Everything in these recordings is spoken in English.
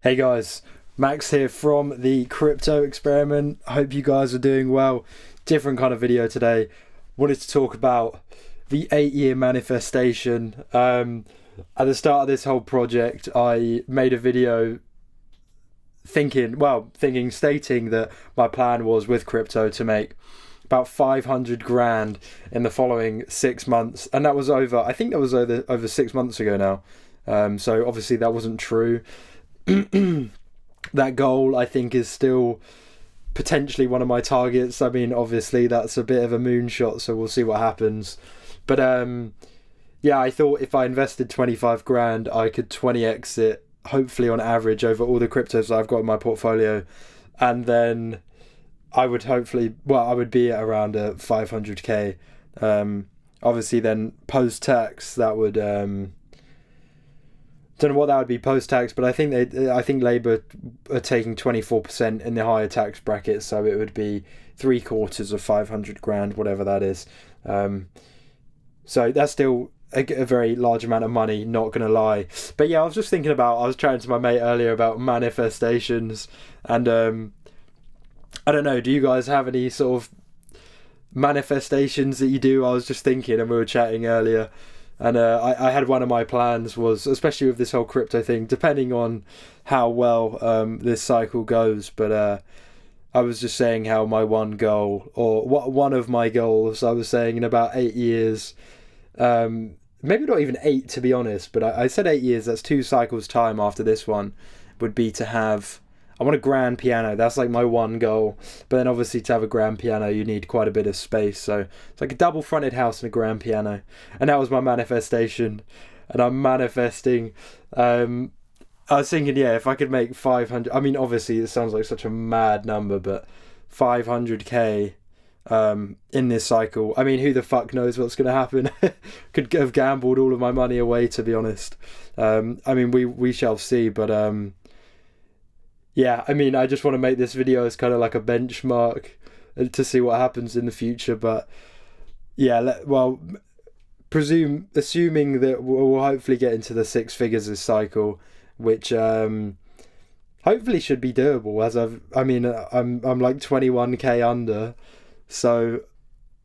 Hey guys, Max here from the Crypto Experiment. Hope you guys are doing well. Different kind of video today. Wanted to talk about the 8-year manifestation. At the start of this whole project, I made a video stating that my plan was with crypto to make about 500 grand in the following 6 months, and that was I think that was over 6 months ago now. So obviously that wasn't true. That goal I think is still potentially one of my targets. I mean, obviously that's a bit of a moonshot, so we'll see what happens. But yeah, I thought if I invested 25 grand, I could 20x it, hopefully on average, over all the cryptos I've got in my portfolio, and then I would be at around 500k. Obviously then post-tax that would don't know what that would be post-tax, but I think Labour are taking 24% in the higher tax bracket, so it would be 3/4 of 500 grand, whatever that is. So that's still a very large amount of money, not gonna lie. But yeah, I was just thinking about, I was chatting to my mate earlier about manifestations, and I don't know, do you guys have any sort of manifestations that you do? I was just thinking, and we were chatting earlier. And I had one of my plans was, especially with this whole crypto thing, depending on how well this cycle goes, but I was just saying how my one goal, or one of my goals, I was saying in about 8 years, maybe not even 8 to be honest, but I said 8 years, that's 2 cycles time after this one, would be to have, I want a grand piano. That's like my one goal. But then obviously to have a grand piano, you need quite a bit of space. So it's like a double fronted house and a grand piano. And that was my manifestation. And I'm manifesting. I was thinking, yeah, if I could make 500, I mean, obviously it sounds like such a mad number, but 500k in this cycle. I mean, who the fuck knows what's going to happen? Could have gambled all of my money away, to be honest. I mean, we shall see, but yeah, I mean, I just want to make this video as kind of like a benchmark to see what happens in the future. But yeah, assuming that we'll hopefully get into the 6 figures this cycle, which hopefully should be doable. I'm like 21k under, so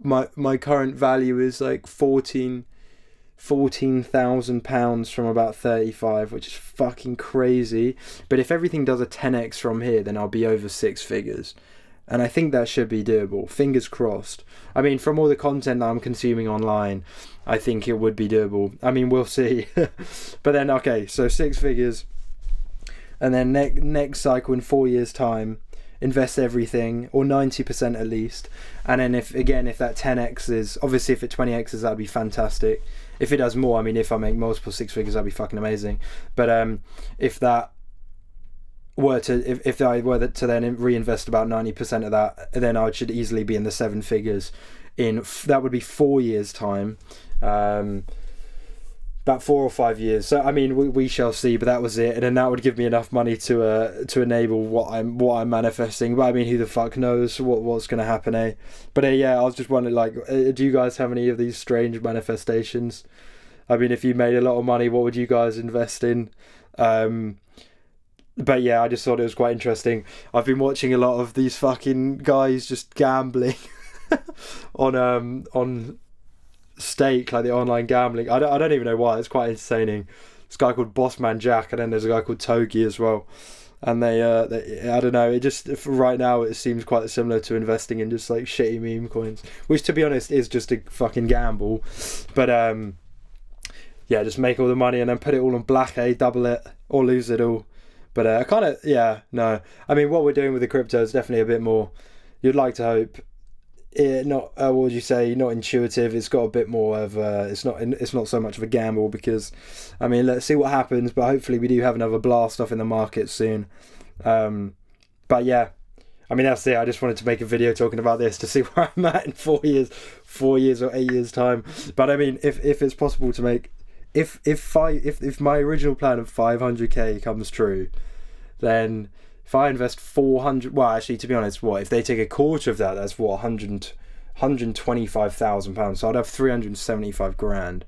my current value is like £14,000 from about 35, which is fucking crazy. But if everything does a 10x from here, then I'll be over 6 figures, and I think that should be doable. Fingers crossed. I mean, from all the content that I'm consuming online, I think it would be doable. I mean, we'll see. But then, okay, so 6 figures, and then next cycle in 4 years time, invest everything, or 90% at least. And then if that 10x is, obviously if it 20x's, that'd be fantastic. If it does more, I mean, if I make multiple 6 figures, that'd be fucking amazing. But if I were to then reinvest about 90% of that, then I should easily be in the 7 figures in, that would be 4 years time. About 4 or 5 years. So I mean, we shall see. But that was it, and then that would give me enough money to enable what I'm manifesting. But I mean, who the fuck knows what's going to happen, eh? But yeah, I was just wondering, like, do you guys have any of these strange manifestations? I mean, if you made a lot of money, what would you guys invest in? But yeah, I just thought it was quite interesting. I've been watching a lot of these fucking guys just gambling on stake, like the online gambling. I don't even know why. It's quite entertaining. This guy called Bossman Jack, and then there's a guy called Togi as well. And they I don't know, it just, right now it seems quite similar to investing in just like shitty meme coins, which to be honest is just a fucking gamble. But yeah, just make all the money and then put it all on black, double it or lose it all. But I kind of, yeah, no. I mean, what we're doing with the crypto is definitely a bit more, you'd like to hope, not what would you say, not intuitive. It's got a bit more of it's not so much of a gamble, because I mean, let's see what happens, but hopefully we do have another blast off in the market soon. But yeah, I mean, that's it. I just wanted to make a video talking about this to see where I'm at in 4 years or 8 years time. But I mean, if it's possible to make, if my original plan of 500k comes true, then if I invest 400, well, actually, to be honest, if they take a quarter of that, that's £125,000. So I'd have 375 grand.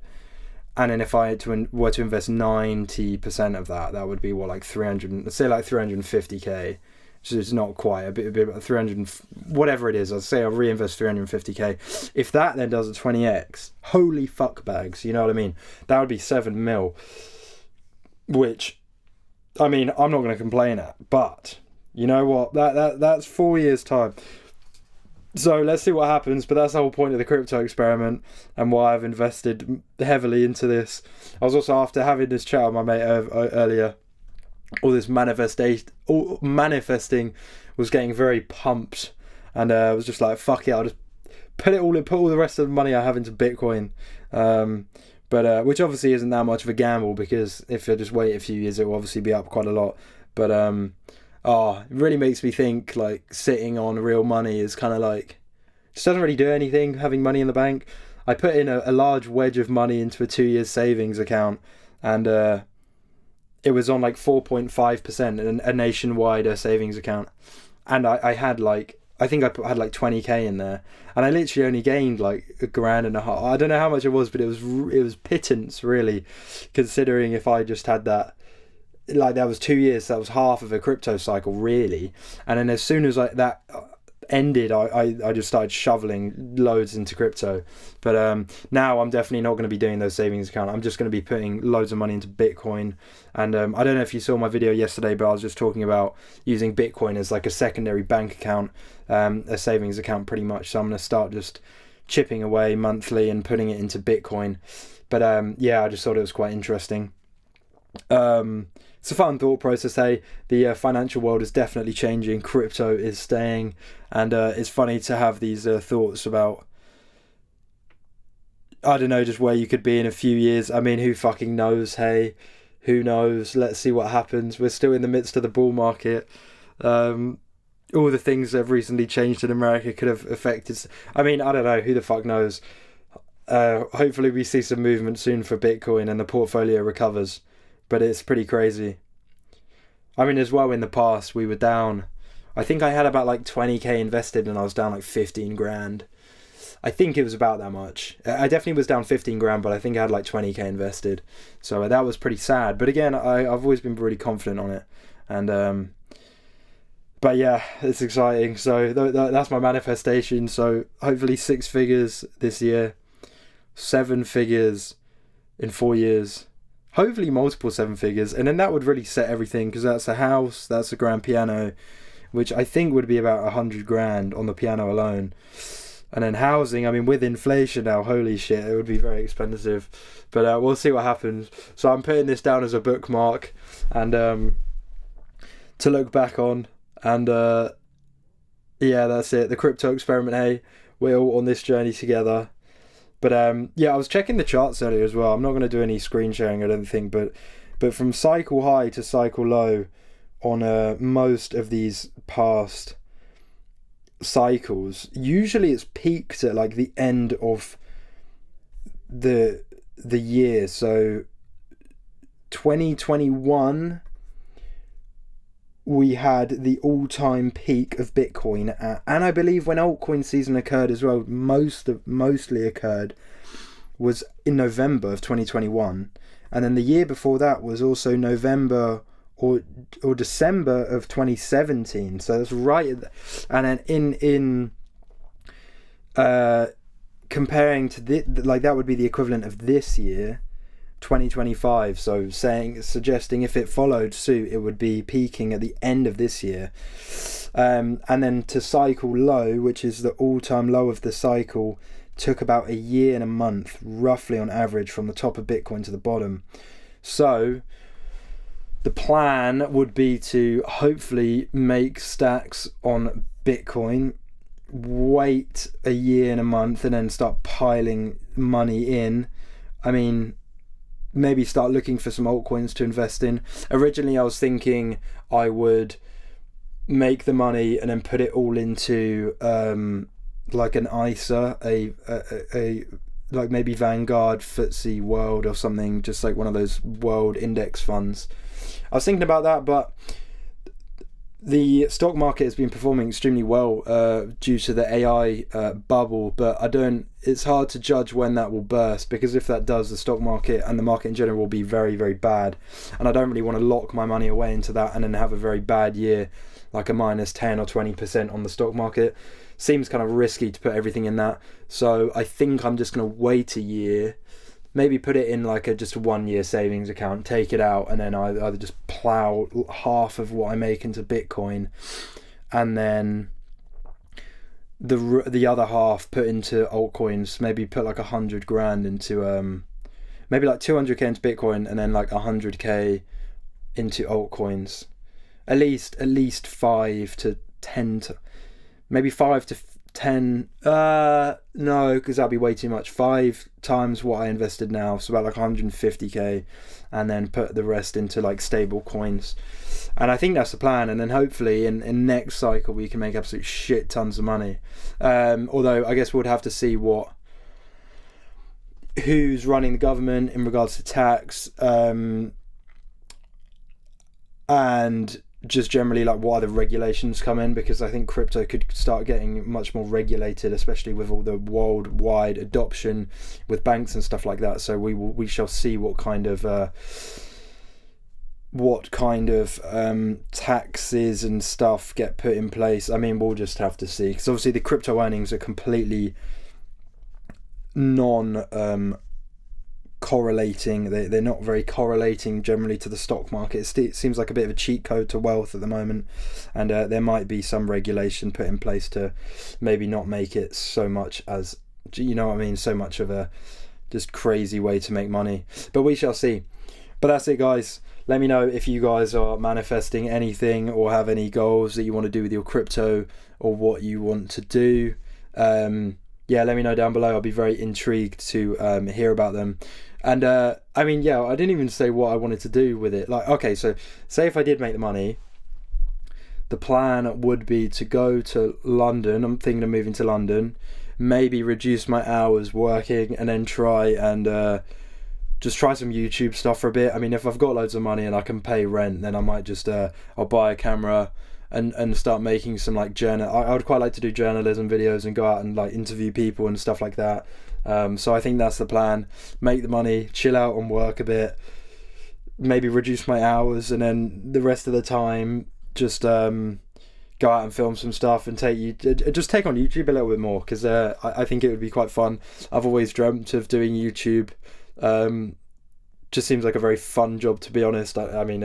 And then if I had were to invest 90% of that, that would be what, like 300, let's say like 350k. So it's not quite a bit about 300, whatever it is. I'd say I'll reinvest 350k. If that then does a 20x, holy fuck bags, you know what I mean? That would be 7 mil, which, I mean, I'm not going to complain at, but you know what? That's 4 years time. So let's see what happens, but that's the whole point of the crypto experiment and why I've invested heavily into this. I was also, after having this chat with my mate earlier, all this manifesting was getting very pumped, and I was just like, fuck it, I'll just put all the rest of the money I have into Bitcoin, but which obviously isn't that much of a gamble, because if I just wait a few years, it will obviously be up quite a lot. But it really makes me think, like, sitting on real money is kind of like, just doesn't really do anything, having money in the bank. I put in a large wedge of money into a 2-year savings account, and it was on like 4.5%, a nationwide savings account. And I had like, I think I had like 20k in there, and I literally only gained like $1.5 grand. I don't know how much it was, but it was pittance, really, considering if I just had that. Like, that was 2 years, that was half of a crypto cycle, really. And then as soon as that ended, I just started shoveling loads into crypto. But now I'm definitely not going to be doing those savings account. I'm just going to be putting loads of money into Bitcoin. And I don't know if you saw my video yesterday, but I was just talking about using Bitcoin as like a secondary bank account, a savings account pretty much. So I'm going to start just chipping away monthly and putting it into Bitcoin. But I just thought it was quite interesting. It's a fun thought process. The financial world is definitely changing. Crypto is staying, and it's funny to have these thoughts about, I don't know, just where you could be in a few years. I mean, who fucking knows? Hey, who knows? Let's see what happens. We're still in the midst of the bull market. All the things that have recently changed in America could have affected. I mean, I don't know. Who the fuck knows? Hopefully we see some movement soon for Bitcoin and the portfolio recovers. But it's pretty crazy. I mean, as well, in the past, we were down. I think I had about like 20k invested, and I was down like 15 grand. I think it was about that much. I definitely was down 15 grand, but I think I had like 20k invested. So that was pretty sad. But again, I've always been really confident on it. And, but yeah, it's exciting. So that's my manifestation. So hopefully 6 figures this year, 7 figures in 4 years. Hopefully multiple 7 figures, and then that would really set everything, because that's a house, that's a grand piano, which I think would be about 100 grand on the piano alone. And then housing, I mean, with inflation now, holy shit, it would be very expensive. But we'll see what happens. So I'm putting this down as a bookmark, and to look back on. And that's it. The crypto experiment. Hey, we're all on this journey together. But I was checking the charts earlier as well. I'm not going to do any screen sharing, I don't think, but from cycle high to cycle low on most of these past cycles, usually it's peaked at like the end of the year. So 2021, we had the all-time peak of Bitcoin and I believe when altcoin season occurred as well, mostly occurred was in November of 2021, and then the year before that was also November or December of 2017. So that's right. And then in comparing to like that would be the equivalent of this year, 2025. So suggesting if it followed suit, it would be peaking at the end of this year. And then to cycle low, which is the all-time low of the cycle, took about a year and a month, roughly on average, from the top of Bitcoin to the bottom. So the plan would be to hopefully make stacks on Bitcoin, wait a year and a month, and then start piling money in. I mean, maybe start looking for some altcoins to invest in. Originally, I was thinking I would make the money and then put it all into like an ISA, a like maybe Vanguard FTSE World or something, just like one of those world index funds. I was thinking about that, but the stock market has been performing extremely well due to the AI bubble, but it's hard to judge when that will burst, because if that does, the stock market and the market in general will be very, very bad, and I don't really want to lock my money away into that and then have a very bad year, like a minus 10 or 20% on the stock market. Seems kind of risky to put everything in that, so I think I'm just going to wait a year, maybe put it in like just a 1 year savings account, take it out, and then I either just plow half of what I make into Bitcoin, and then the other half put into altcoins. Maybe put like 100 grand into maybe like 200k into Bitcoin, and then like 100k into altcoins. At least 5 to 10 to maybe 5 to 10. No, because that'd be way too much. 5 times what I invested now, so about like 150k, and then put the rest into like stable coins. And I think that's the plan. And then hopefully in next cycle we can make absolute shit tons of money. Although I guess we'd have to see who's running the government in regards to tax, and just generally like what other regulations come in, because I think crypto could start getting much more regulated, especially with all the worldwide adoption with banks and stuff like that. So we shall see what kind of taxes and stuff get put in place. I mean, we'll just have to see, because obviously the crypto earnings are completely correlating. They're not very correlating generally to the stock market. It seems like a bit of a cheat code to wealth at the moment, and there might be some regulation put in place to maybe not make it so much as, you know what I mean, so much of a just crazy way to make money. But we shall see. But that's it, guys. Let me know if you guys are manifesting anything or have any goals that you want to do with your crypto, or what you want to do. Yeah, let me know down below. I'll be very intrigued to hear about them. And I mean, yeah, I didn't even say what I wanted to do with it. Like, okay, so say if I did make the money, the plan would be to go to London. I'm thinking of moving to London, maybe reduce my hours working, and then try and just try some YouTube stuff for a bit. I mean, if I've got loads of money and I can pay rent, then I might just I'll buy a camera and start making some like I would quite like to do journalism videos and go out and like interview people and stuff like that. So I think that's the plan. Make the money, chill out and work a bit, maybe reduce my hours, and then the rest of the time just go out and film some stuff and take on YouTube a little bit more, because I think it would be quite fun. I've always dreamt of doing YouTube. Just seems like a very fun job, to be honest. I mean,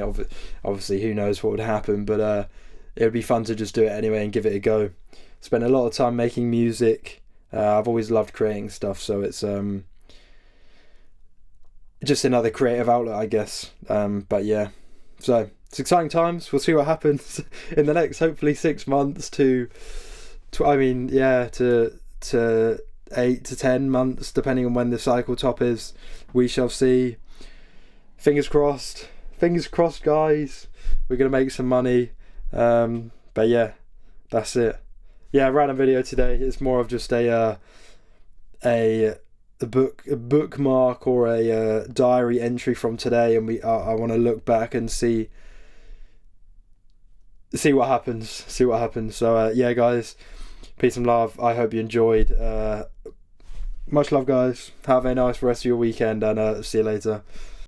obviously who knows what would happen, but it would be fun to just do it anyway and give it a go. Spend a lot of time making music. I've always loved creating stuff, so it's just another creative outlet, I guess. But yeah, so it's exciting times. We'll see what happens in the next, hopefully, 6 months to 8 to 10 months, depending on when the cycle top is. We shall see. Fingers crossed, guys. We're gonna make some money. But yeah, that's it. Yeah, random video today. It's more of just a bookmark or a diary entry from today, and I want to look back and see what happens. So yeah, guys, peace and love. I hope you enjoyed. Much love, guys. Have a nice rest of your weekend, and see you later.